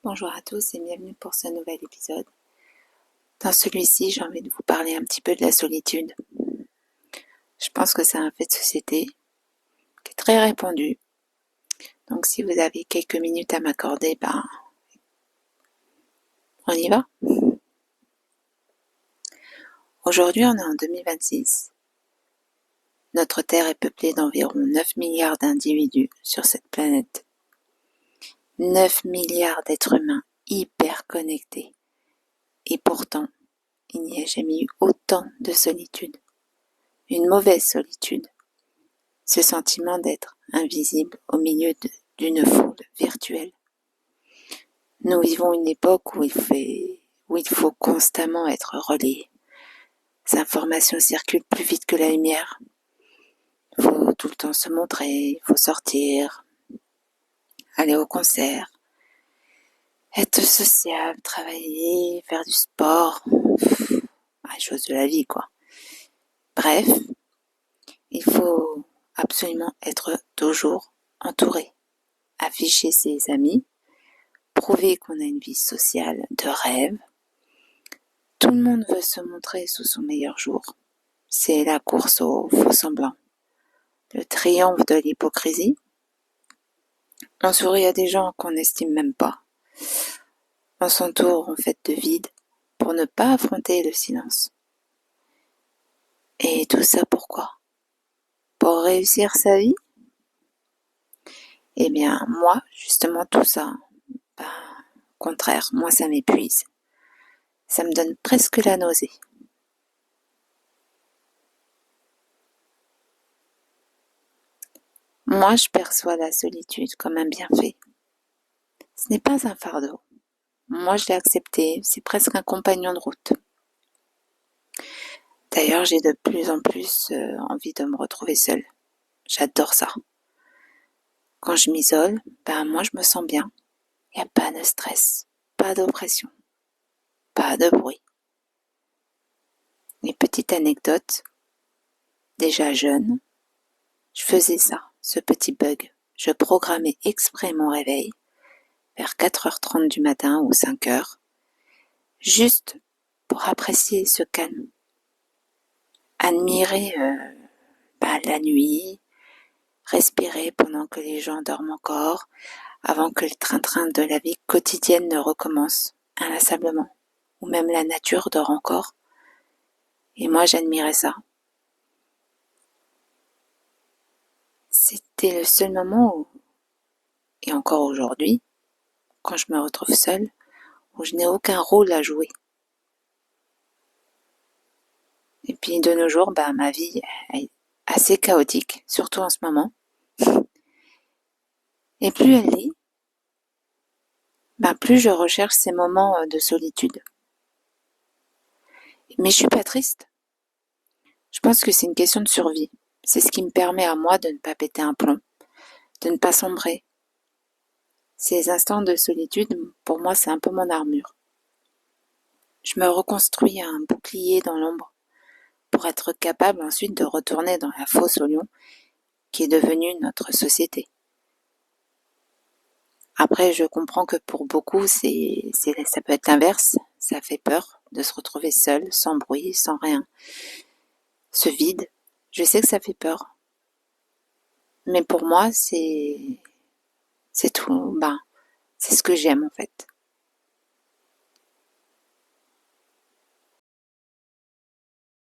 Bonjour à tous et bienvenue pour ce nouvel épisode. Dans celui-ci, j'ai envie de vous parler un petit peu de la solitude. Je pense que c'est un fait de société qui est très répandu. Donc si vous avez quelques minutes à m'accorder, on y va. Aujourd'hui, on est en 2026. Notre Terre est peuplée d'environ 9 milliards d'individus sur cette planète. 9 milliards d'êtres humains hyper connectés. Et pourtant, il n'y a jamais eu autant de solitude. Une mauvaise solitude. Ce sentiment d'être invisible au milieu d'une foule virtuelle. Nous vivons une époque où il faut constamment être relayé. Les informations circulent plus vite que la lumière. Il faut tout le temps se montrer, il faut sortir, aller au concert, être sociable, travailler, faire du sport, les choses de la vie quoi. Bref, il faut absolument être toujours entouré, afficher ses amis, prouver qu'on a une vie sociale de rêve. Tout le monde veut se montrer sous son meilleur jour. C'est la course au faux semblant. Le triomphe de l'hypocrisie. On sourit à des gens qu'on n'estime même pas. On s'entoure en fait de vide pour ne pas affronter le silence. Et tout ça pourquoi ? Pour réussir sa vie ? Eh bien, moi, justement, tout ça, au contraire, moi, ça m'épuise. Ça me donne presque la nausée. Moi, je perçois la solitude comme un bienfait. Ce n'est pas un fardeau. Moi, je l'ai accepté. C'est presque un compagnon de route. D'ailleurs, j'ai de plus en plus envie de me retrouver seule. J'adore ça. Quand je m'isole, moi, je me sens bien. Il n'y a pas de stress, pas d'oppression, pas de bruit. Une petite anecdote. Déjà jeune, je faisais ça, ce petit bug. Je programmais exprès mon réveil vers 4h30 du matin ou 5h, juste pour apprécier ce calme. Admirer la nuit, respirer pendant que les gens dorment encore, avant que le train-train de la vie quotidienne ne recommence inlassablement, ou même la nature dort encore. Et moi, j'admirais ça. C'était le seul moment où, et encore aujourd'hui, quand je me retrouve seule, où je n'ai aucun rôle à jouer. Et puis de nos jours, ma vie est assez chaotique, surtout en ce moment. Et plus elle l'est, plus je recherche ces moments de solitude. Mais je suis pas triste. Je pense que c'est une question de survie. C'est ce qui me permet à moi de ne pas péter un plomb, de ne pas sombrer. Ces instants de solitude, pour moi, c'est un peu mon armure. Je me reconstruis un bouclier dans l'ombre pour être capable ensuite de retourner dans la fosse au lion qui est devenue notre société. Après, je comprends que pour beaucoup, ça peut être l'inverse. Ça fait peur de se retrouver seul, sans bruit, sans rien. Ce vide, je sais que ça fait peur. Mais pour moi, c'est tout. C'est ce que j'aime en fait.